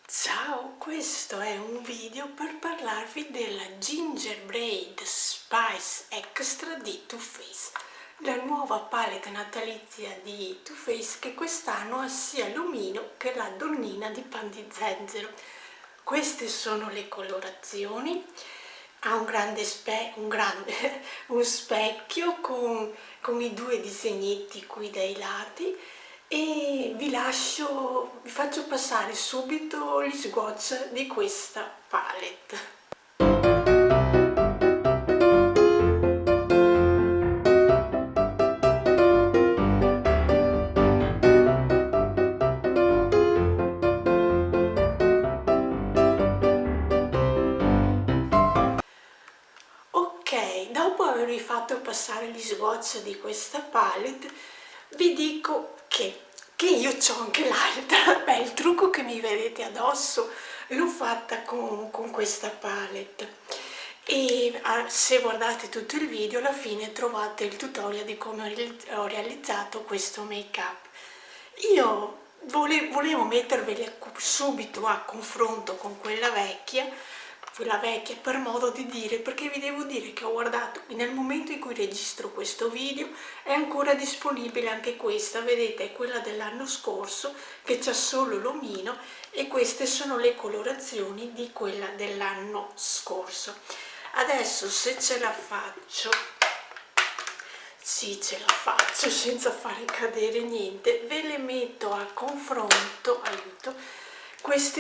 Ciao, questo è un video per parlarvi della Gingerbread Spice Extra di Too Faced, la nuova palette natalizia di Too Faced che quest'anno ha sia l'omino che la donnina di pan di zenzero. Queste sono le colorazioni. Ha un specchio con i due disegnetti qui dai lati e vi faccio passare subito gli swatch di questa palette. Ok, dopo avervi fatto passare gli swatch di questa palette, vi dico che io ho anche l'altra. Beh, il trucco che mi vedete addosso l'ho fatta con questa palette. E se guardate tutto il video, alla fine trovate il tutorial di come ho realizzato questo make up. Io volevo metterveli subito a confronto con quella vecchia per modo di dire, perché vi devo dire che ho guardato, nel momento in cui registro questo video è ancora disponibile anche questa, vedete, è quella dell'anno scorso che c'ha solo l'omino e queste sono le colorazioni di quella dell'anno scorso. Adesso se ce la faccio, sì, ce la faccio senza fare cadere niente, ve le metto a confronto, aiuto.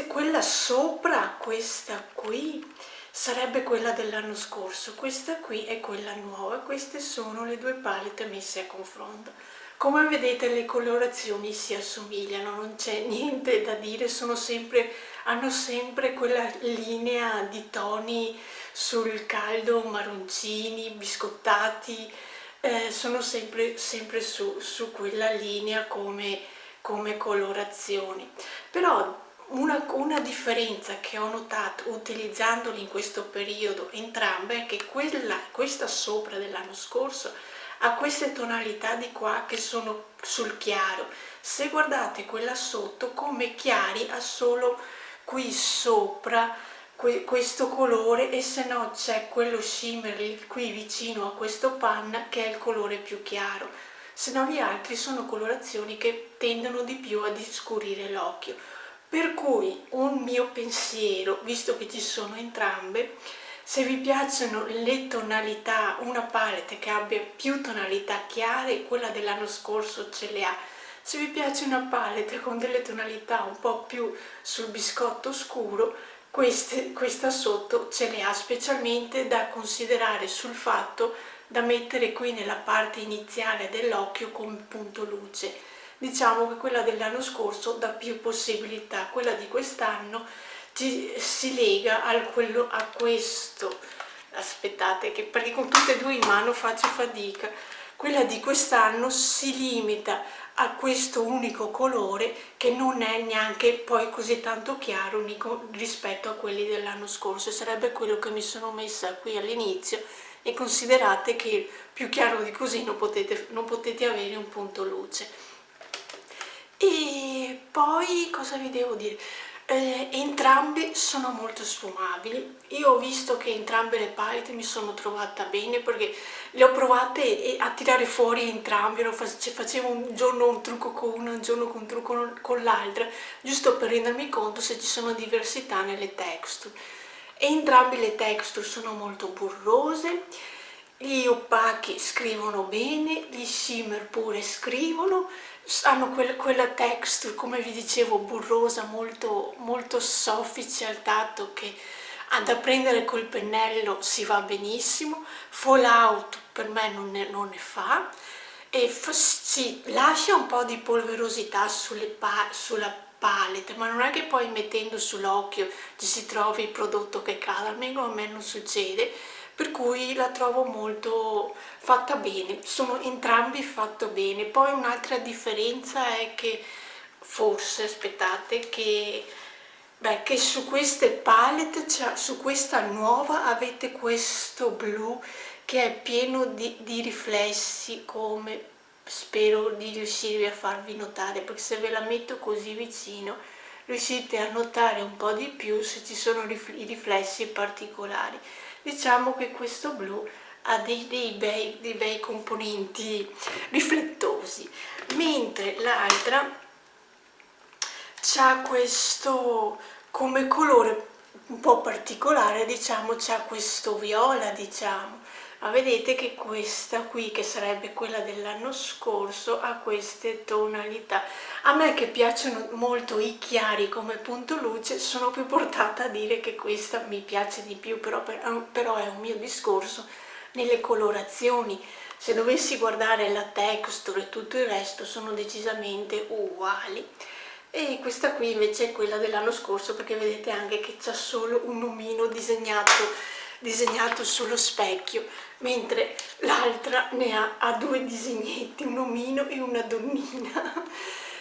Quella sopra, questa qui sarebbe quella dell'anno scorso, questa qui è quella nuova. Queste sono le due palette messe a confronto. Come vedete le colorazioni si assomigliano, non c'è niente da dire, hanno sempre quella linea di toni sul caldo, marroncini, biscottati, sono sempre su quella linea come colorazioni. Però una differenza che ho notato utilizzandoli in questo periodo entrambe è che questa sopra dell'anno scorso ha queste tonalità di qua che sono sul chiaro. Se guardate quella sotto, come chiari ha solo qui sopra questo colore, e se no c'è quello shimmer qui vicino a questo panna che è il colore più chiaro, se no gli altri sono colorazioni che tendono di più ad scurire l'occhio. Per cui un mio pensiero, visto che ci sono entrambe, se vi piacciono le tonalità, una palette che abbia più tonalità chiare, quella dell'anno scorso ce le ha. Se vi piace una palette con delle tonalità un po' più sul biscotto scuro, questa sotto ce le ha, specialmente da considerare sul fatto da mettere qui nella parte iniziale dell'occhio come punto luce. Diciamo che quella dell'anno scorso dà più possibilità, quella di quest'anno si lega a questo. Aspettate, perché con tutte e due in mano faccio fatica. Quella di quest'anno si limita a questo unico colore che non è neanche poi così tanto chiaro rispetto a quelli dell'anno scorso. Sarebbe quello che mi sono messa qui all'inizio, e considerate che più chiaro di così non potete avere un punto luce. E poi cosa vi devo dire? Entrambe sono molto sfumabili. Io ho visto che entrambe le palette mi sono trovata bene, perché le ho provate a tirare fuori entrambe, facevo un giorno un trucco con una, un giorno un trucco con l'altra, giusto per rendermi conto se ci sono diversità nelle texture. Entrambe le texture sono molto burrose, gli opachi scrivono bene, gli shimmer pure scrivono, hanno quella texture, come vi dicevo, burrosa, molto soffice al tatto, che da prendere col pennello si va benissimo. Fallout per me non ne fa, e si lascia un po' di polverosità sulla palette, ma non è che poi mettendo sull'occhio ci si trovi il prodotto che cade, almeno a me non succede, per cui la trovo molto fatta bene, sono entrambi fatti bene. Poi un'altra differenza è che forse, aspettate, che su queste palette, cioè su questa nuova, avete questo blu che è pieno di riflessi, come spero di riuscirvi a farvi notare, perché se ve la metto così vicino riuscite a notare un po' di più se ci sono i riflessi particolari. Diciamo che questo blu ha dei bei componenti riflettosi, mentre l'altra c'ha questo come colore un po' particolare, diciamo, c'ha questo viola, diciamo, ma vedete che questa qui, che sarebbe quella dell'anno scorso, ha queste tonalità. A me, che piacciono molto i chiari come punto luce, sono più portata a dire che questa mi piace di più, però è un mio discorso nelle colorazioni. Se dovessi guardare la texture e tutto il resto, sono decisamente uguali. E questa qui invece è quella dell'anno scorso, perché vedete anche che c'è solo un omino disegnato sullo specchio, mentre l'altra ne ha due disegnetti, un omino e una donnina.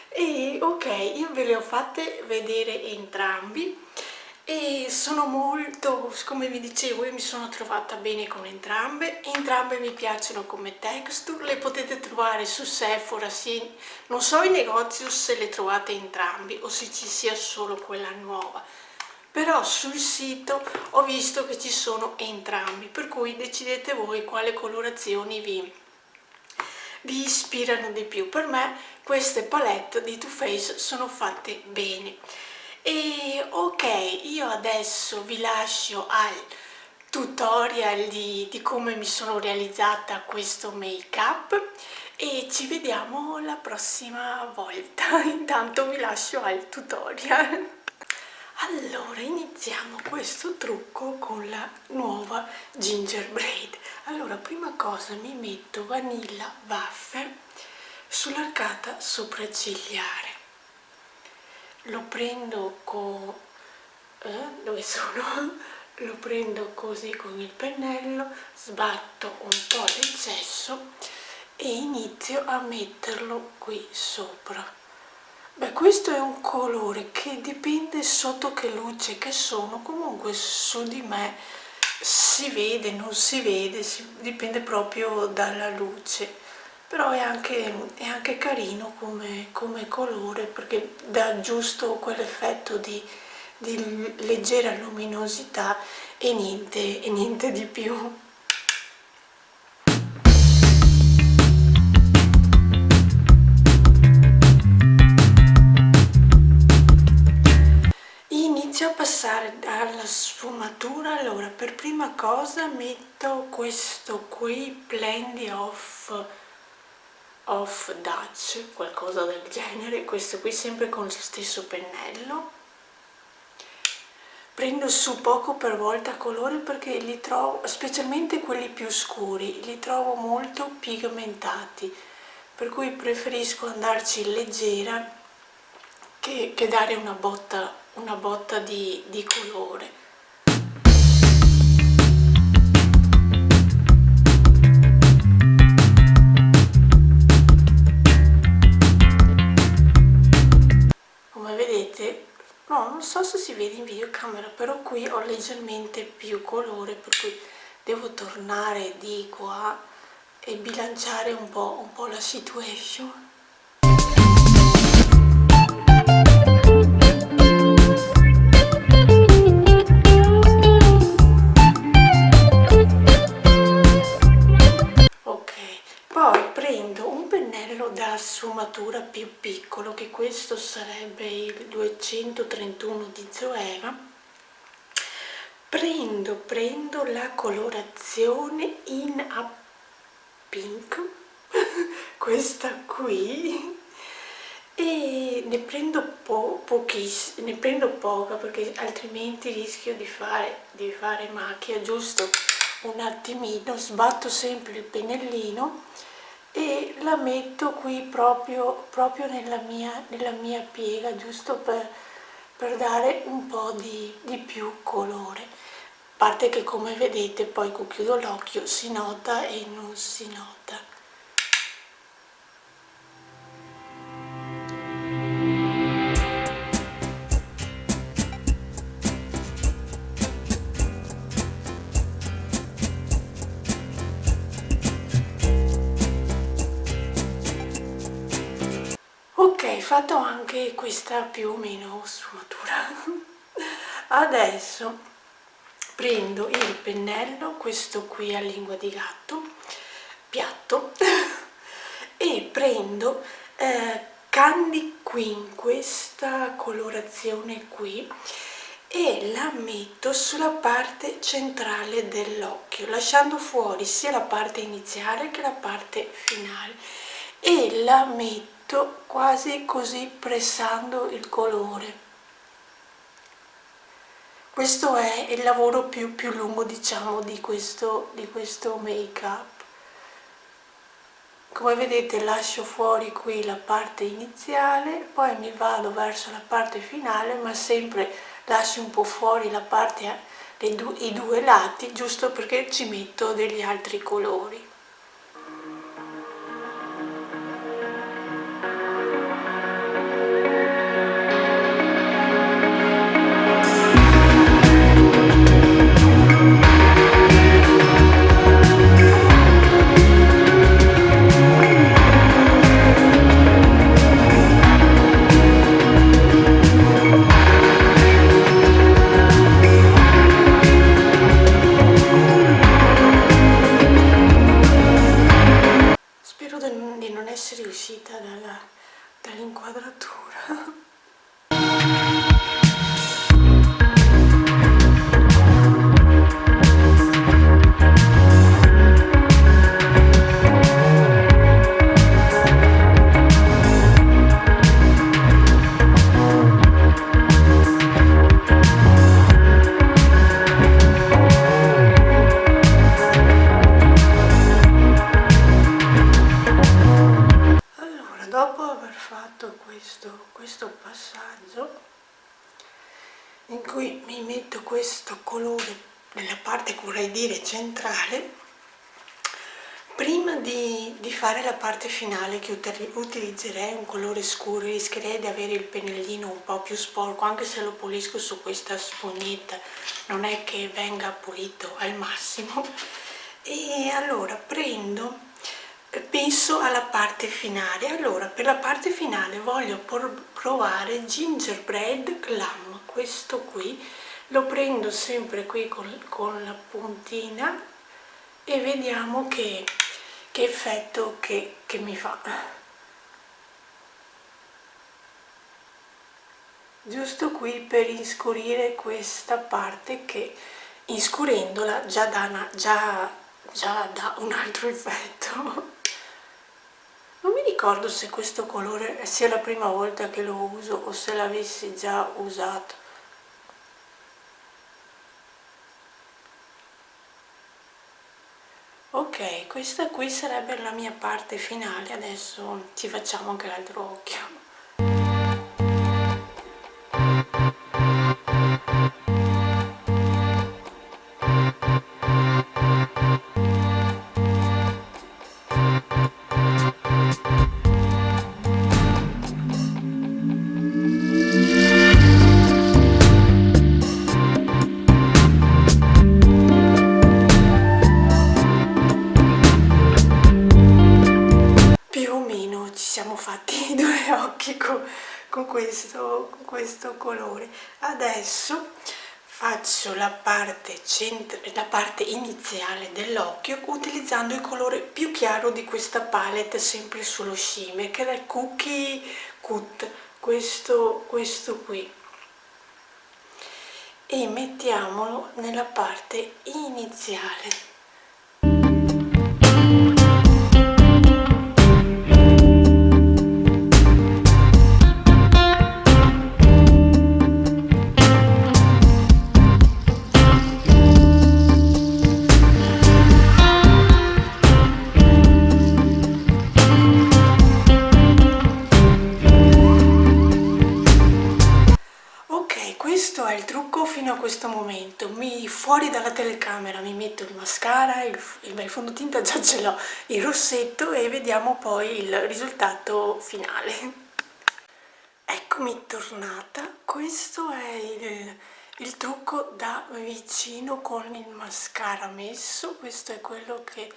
E ok, io ve le ho fatte vedere entrambi e sono molto, come vi dicevo, io mi sono trovata bene con entrambe mi piacciono come texture, le potete trovare su Sephora, sì, non so in negozio se le trovate entrambi o se ci sia solo quella nuova, però sul sito ho visto che ci sono entrambi, per cui decidete voi quale colorazioni vi ispirano di più. Per me queste palette di Too Faced sono fatte bene. E ok, io adesso vi lascio al tutorial di come mi sono realizzata questo make up e ci vediamo la prossima volta. Intanto vi lascio al tutorial. Allora, iniziamo questo trucco con la nuova Gingerbread. Allora, prima cosa mi metto Vanilla Wafer sull'arcata sopraccigliare. Lo prendo dove sono? Lo prendo così con il pennello, sbatto un po' l'eccesso e inizio a metterlo qui sopra. Beh, questo è un colore che dipende sotto che luce che sono, comunque su di me si vede, non si vede, dipende proprio dalla luce. Però è anche carino come colore, perché dà giusto quell'effetto di leggera luminosità e niente di più. Inizio a passare alla sfumatura. Allora, per prima cosa metto questo qui, Plenty of Dutch, qualcosa del genere, questo qui sempre con lo stesso pennello. Prendo su poco per volta colore perché li trovo, specialmente quelli più scuri, li trovo molto pigmentati, per cui preferisco andarci leggera che dare una botta di colore. No, non so se si vede in videocamera, però qui ho leggermente più colore, per cui devo tornare di qua e bilanciare un po' la situation. Ok, poi prendo un pennello da sfumatura più piccolo, che questo sarebbe il 231 di Zoeva. Prendo la colorazione in a pink, questa qui, e ne prendo pochissimo, ne prendo poca perché altrimenti rischio di fare macchia, giusto un attimino. Sbatto sempre il pennellino e la metto qui proprio nella mia piega, giusto per dare un po' di più colore. A parte che, come vedete, poi con chiudo l'occhio si nota e non si nota. Ok, fatto anche questa più o meno sfumatura. Adesso prendo il pennello, questo qui a lingua di gatto, piatto, e prendo Candy Queen, questa colorazione qui, e la metto sulla parte centrale dell'occhio, lasciando fuori sia la parte iniziale che la parte finale, e la metto quasi così, pressando il colore. Questo è il lavoro più lungo, diciamo, di questo make up. Come vedete lascio fuori qui la parte iniziale, poi mi vado verso la parte finale, ma sempre lascio un po' fuori la parte, i due lati, giusto perché ci metto degli altri colori. Di non essere uscita dall'inquadratura. Dopo aver fatto questo passaggio in cui mi metto questo colore nella parte, vorrei dire, centrale, prima di fare la parte finale, che utilizzerei un colore scuro, rischierei di avere il pennellino un po' più sporco, anche se lo pulisco su questa spugnetta non è che venga pulito al massimo. E allora penso alla parte finale. Allora, per la parte finale voglio provare Gingerbread Glam, questo qui lo prendo sempre qui con la puntina e vediamo che effetto che mi fa. Giusto qui per inscurire questa parte, che inscurendola già dà un altro effetto. Non mi ricordo se questo colore sia la prima volta che lo uso o se l'avessi già usato. Ok, questa qui sarebbe la mia parte finale. Adesso ci facciamo anche l'altro occhio. Siamo fatti due occhi con questo colore. Adesso faccio la parte iniziale dell'occhio utilizzando il colore più chiaro di questa palette, sempre sullo shimmer, che è il Cookie Cut, questo qui, e mettiamolo nella parte iniziale. Questo è il trucco fino a questo momento. Fuori dalla telecamera mi metto il mascara, il fondotinta già ce l'ho, il rossetto, e vediamo poi il risultato finale. Eccomi tornata. Questo è il trucco da vicino con il mascara messo. Questo è quello che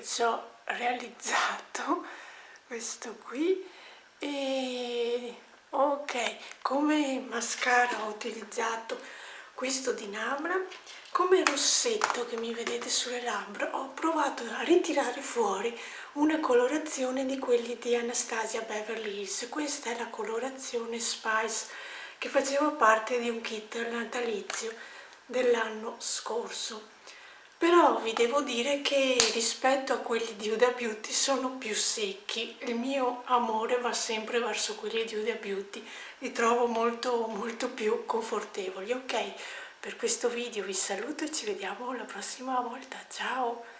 ci ho realizzato, questo qui. E ok, come mascara ho utilizzato questo di Namra. Come rossetto che mi vedete sulle labbra ho provato a ritirare fuori una colorazione di quelli di Anastasia Beverly Hills. Questa è la colorazione Spice che faceva parte di un kit natalizio dell'anno scorso. Però vi devo dire che rispetto a quelli di Huda Beauty sono più secchi. Il mio amore va sempre verso quelli di Huda Beauty, li trovo molto più confortevoli. Ok, per questo video vi saluto e ci vediamo la prossima volta. Ciao!